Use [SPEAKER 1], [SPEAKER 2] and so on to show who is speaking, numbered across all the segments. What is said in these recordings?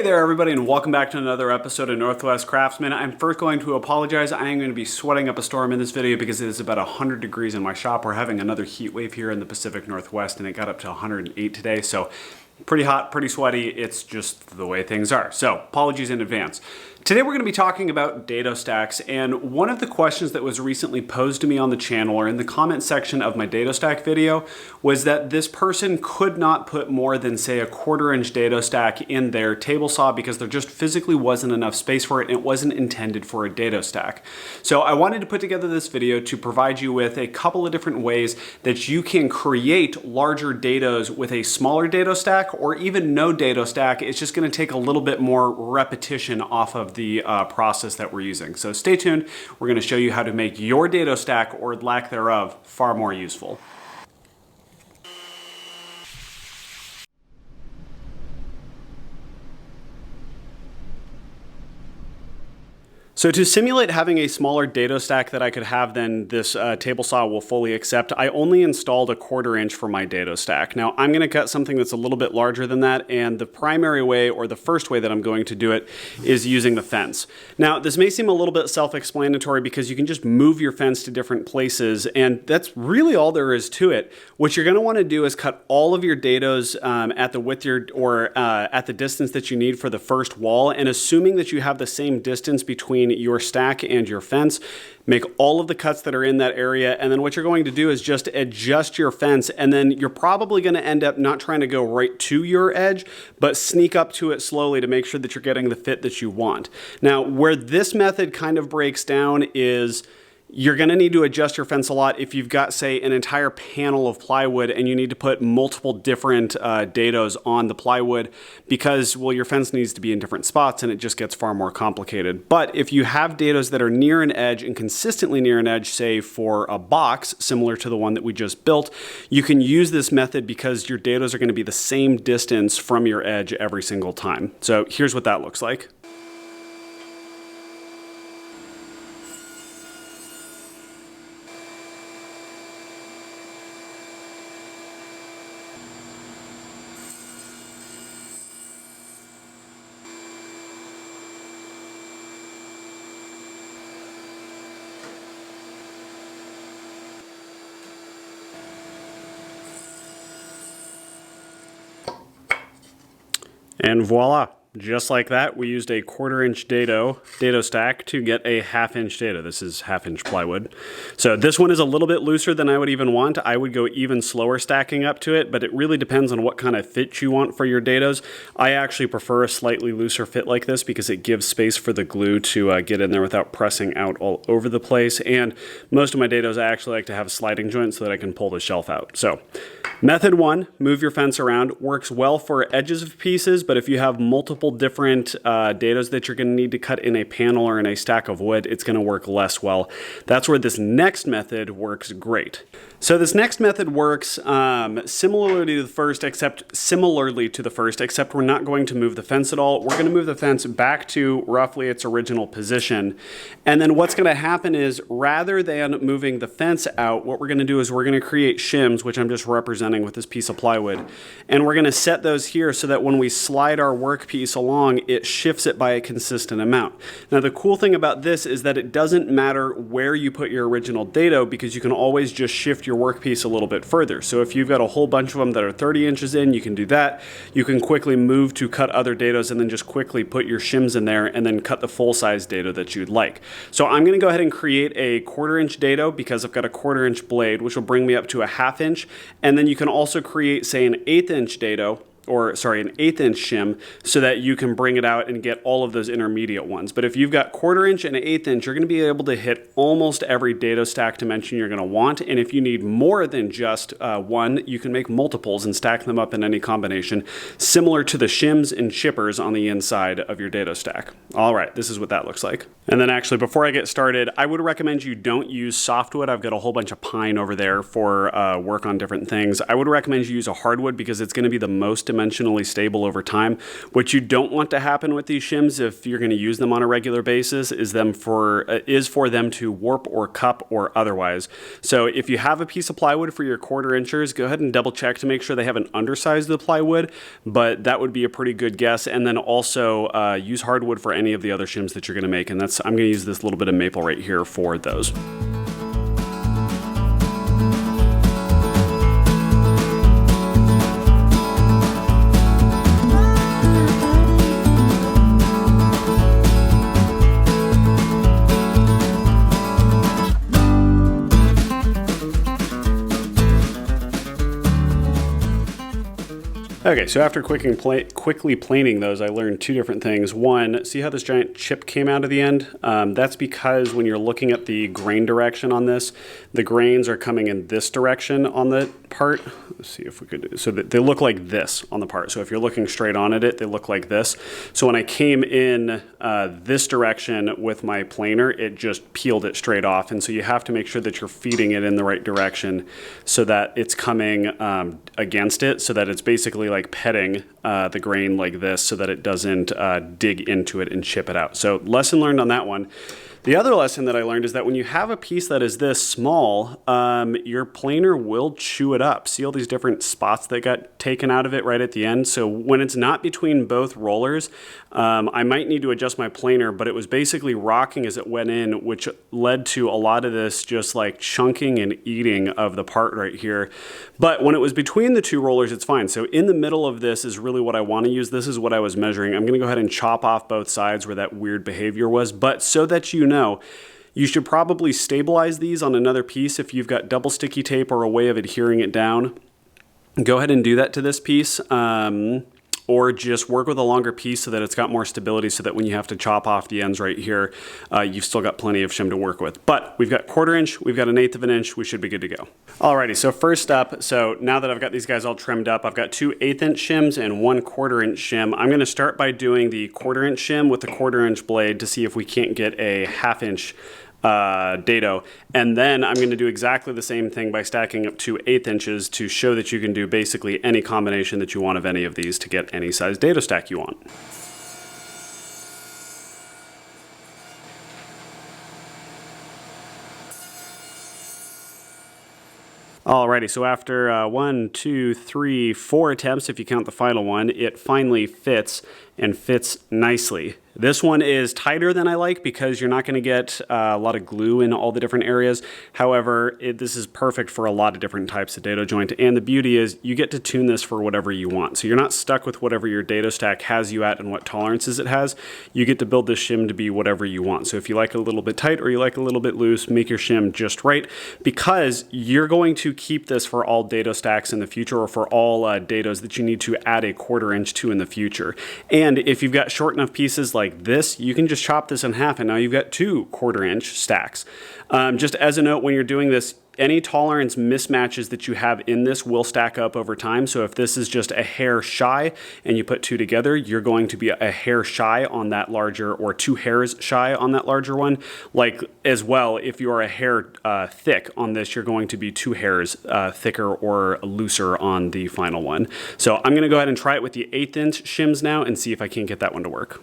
[SPEAKER 1] Hey there everybody, and welcome back to another episode of Northwest Craftsman. I'm first going to apologize. I am going to be sweating up a storm in this video because it is about 100 degrees in my shop. We're having another heat wave here in the Pacific Northwest and it got up to 108 today, so pretty hot, pretty sweaty. It's just the way things are. So apologies in advance. Today we're going to be talking about dado stacks, and one of the questions that was recently posed to me on the channel or in the comment section of my dado stack video was that this person could not put more than, say, a 1/4-inch dado stack in their table saw because there just physically wasn't enough space for it and it wasn't intended for a dado stack. So I wanted to put together this video to provide you with a couple of different ways that you can create larger dados with a smaller dado stack or even no dado stack. It's just going to take a little bit more repetition off of the process that we're using. So stay tuned. We're going to show you how to make your dado stack, or lack thereof, far more useful. So to simulate having a smaller dado stack that I could have than this table saw will fully accept, I only installed a 1/4-inch for my dado stack. Now I'm going to cut something that's a little bit larger than that, and the primary way, or the first way that I'm going to do it, is using the fence. Now this may seem a little bit self-explanatory because you can just move your fence to different places, and that's really all there is to it. What you're going to want to do is cut all of your dados at the width at the distance that you need for the first wall, and assuming that you have the same distance between your stack and your fence, make all of the cuts that are in that area, and then what you're going to do is just adjust your fence, and then you're probably going to end up not trying to go right to your edge, but sneak up to it slowly to make sure that you're getting the fit that you want. Now, where this method kind of breaks down is you're going to need to adjust your fence a lot if you've got, say, an entire panel of plywood and you need to put multiple different dados on the plywood because, well, your fence needs to be in different spots and it just gets far more complicated. But if you have dados that are near an edge and consistently near an edge, say for a box similar to the one that we just built, you can use this method because your dados are going to be the same distance from your edge every single time. So here's what that looks like. And voila, just like that, we used a 1/4-inch dado stack to get a 1/2-inch dado. This is 1/2-inch plywood. So this one is a little bit looser than I would even want. I would go even slower stacking up to it, but it really depends on what kind of fit you want for your dados. I actually prefer a slightly looser fit like this because it gives space for the glue to get in there without pressing out all over the place. And most of my dados I actually like to have sliding joints so that I can pull the shelf out. So method one, move your fence around, works well for edges of pieces, but if you have multiple different dados that you're going to need to cut in a panel or in a stack of wood, it's going to work less well. That's where this next method works great. So this next method works similarly to the first, except we're not going to move the fence at all. We're going to move the fence back to roughly its original position. And then what's going to happen is, rather than moving the fence out, what we're going to do is we're going to create shims, which I'm just representing with this piece of plywood. And we're going to set those here so that when we slide our workpiece along, it shifts it by a consistent amount. Now the cool thing about this is that it doesn't matter where you put your original dado because you can always just shift your workpiece a little bit further. So if you've got a whole bunch of them that are 30 inches in, you can do that. You can quickly move to cut other dados and then just quickly put your shims in there and then cut the full-size dado that you'd like. So I'm going to go ahead and create a 1/4-inch dado because I've got a 1/4-inch blade, which will bring me up to a 1/2-inch. And then you can also create, say, an 1/8-inch dado, or sorry, an 1/8-inch shim, so that you can bring it out and get all of those intermediate ones. But if you've got 1/4-inch and an 1/8-inch, you're going to be able to hit almost every dado stack dimension you're going to want. And if you need more than just one, you can make multiples and stack them up in any combination, similar to the shims and chippers on the inside of your dado stack. All right, this is what that looks like. And then actually, before I get started, I would recommend you don't use softwood. I've got a whole bunch of pine over there for work on different things. I would recommend you use a hardwood because it's going to be the most dimensionally stable over time. What you don't want to happen with these shims, if you're going to use them on a regular basis, is for them to warp or cup or otherwise. So if you have a piece of plywood for your 1/4 inchers, go ahead and double check to make sure they haven't undersized the plywood, but that would be a pretty good guess. And then also use hardwood for any of the other shims that you're going to make. And I'm going to use this little bit of maple right here for those. Okay, so after quickly planing those, I learned 2 different things. One, see how this giant chip came out of the end? That's because when you're looking at the grain direction on this, the grains are coming in this direction on the part. Let's see if we could, so that they look like this on the part. So if you're looking straight on at it, they look like this. So when I came in this direction with my planer, it just peeled it straight off. And so you have to make sure that you're feeding it in the right direction so that it's coming against it, so that it's basically like petting the grain like this so that it doesn't dig into it and chip it out. So lesson learned on that one. The other lesson that I learned is that when you have a piece that is this small, your planer will chew it up. See all these different spots that got taken out of it right at the end? So when it's not between both rollers, I might need to adjust my planer, but it was basically rocking as it went in, which led to a lot of this just like chunking and eating of the part right here. But when it was between the 2 rollers, it's fine. So in the middle of this is really what I want to use. This is what I was measuring. I'm going to go ahead and chop off both sides where that weird behavior was. But so that you know, you should probably stabilize these on another piece if you've got double sticky tape or a way of adhering it down. Go ahead and do that to this piece. Or just work with a longer piece so that it's got more stability so that when you have to chop off the ends right here, you've still got plenty of shim to work with. But we've got 1/4 inch, we've got 1/8 of an inch, we should be good to go. Alrighty, so first up, so now that I've got these guys all trimmed up, I've got 2 1/8 inch shims and 1 1/4 inch shim. I'm gonna start by doing the 1/4 inch shim with the 1/4 inch blade to see if we can't get a 1/2 inch dado, and then I'm going to do exactly the same thing by stacking up 2 1/8 inches to show that you can do basically any combination that you want of any of these to get any size dado stack you want. Alrighty, so after 1, 2, 3, 4 attempts, if you count the final one, it finally fits and fits nicely. This one is tighter than I like because you're not going to get a lot of glue in all the different areas. However, this is perfect for a lot of different types of dado joint, and the beauty is you get to tune this for whatever you want. So you're not stuck with whatever your dado stack has you at and what tolerances it has. You get to build this shim to be whatever you want. So if you like it a little bit tight or you like it a little bit loose, make your shim just right, because you're going to keep this for all dado stacks in the future, or for all dados that you need to add a 1/4 inch to in the future. And if you've got short enough pieces like this, you can just chop this in half and now you've got 2 1/4 inch stacks. Just as a note, when you're doing this, any tolerance mismatches that you have in this will stack up over time. So if this is just a hair shy and you put 2 together, you're going to be a hair shy on that larger, or 2 hairs shy on that larger one. Like as well, if you're a hair thick on this, you're going to be 2 hairs thicker or looser on the final one. So I'm gonna go ahead and try it with the 1/8 inch shims now and see if I can't get that one to work.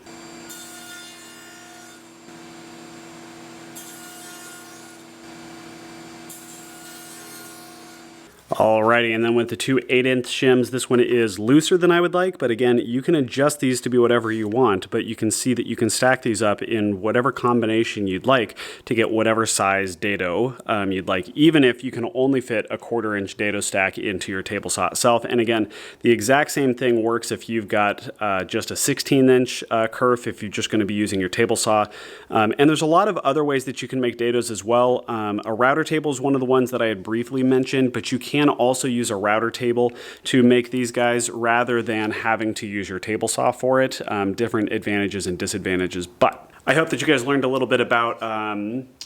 [SPEAKER 1] Alrighty, and then with the 2 1/8 shims, this one is looser than I would like, but again, you can adjust these to be whatever you want, but you can see that you can stack these up in whatever combination you'd like to get whatever size dado you'd like, even if you can only fit a 1/4 inch dado stack into your table saw itself. And again, the exact same thing works if you've got just a 16 inch kerf, if you're just going to be using your table saw. And there's a lot of other ways that you can make dados as well. A router table is one of the ones that I had briefly mentioned, but you can also use a router table to make these guys rather than having to use your table saw for it. Different advantages and disadvantages, but I hope that you guys learned a little bit about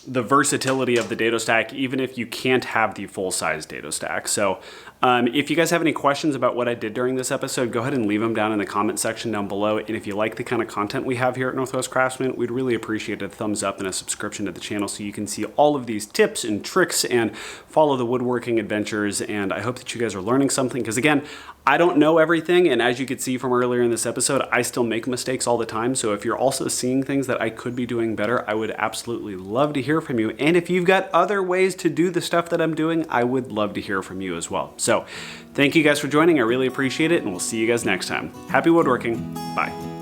[SPEAKER 1] the versatility of the dado stack, even if you can't have the full-size dado stack. So If you guys have any questions about what I did during this episode, go ahead and leave them down in the comment section down below. And if you like the kind of content we have here at Northwest Craftsman, we'd really appreciate a thumbs up and a subscription to the channel so you can see all of these tips and tricks and follow the woodworking adventures. And I hope that you guys are learning something, because again, I don't know everything, and as you could see from earlier in this episode, I still make mistakes all the time. So if you're also seeing things that I could be doing better, I would absolutely love to hear from you. And if you've got other ways to do the stuff that I'm doing, I would love to hear from you as well. So thank you guys for joining. I really appreciate it, and we'll see you guys next time. Happy woodworking. Bye.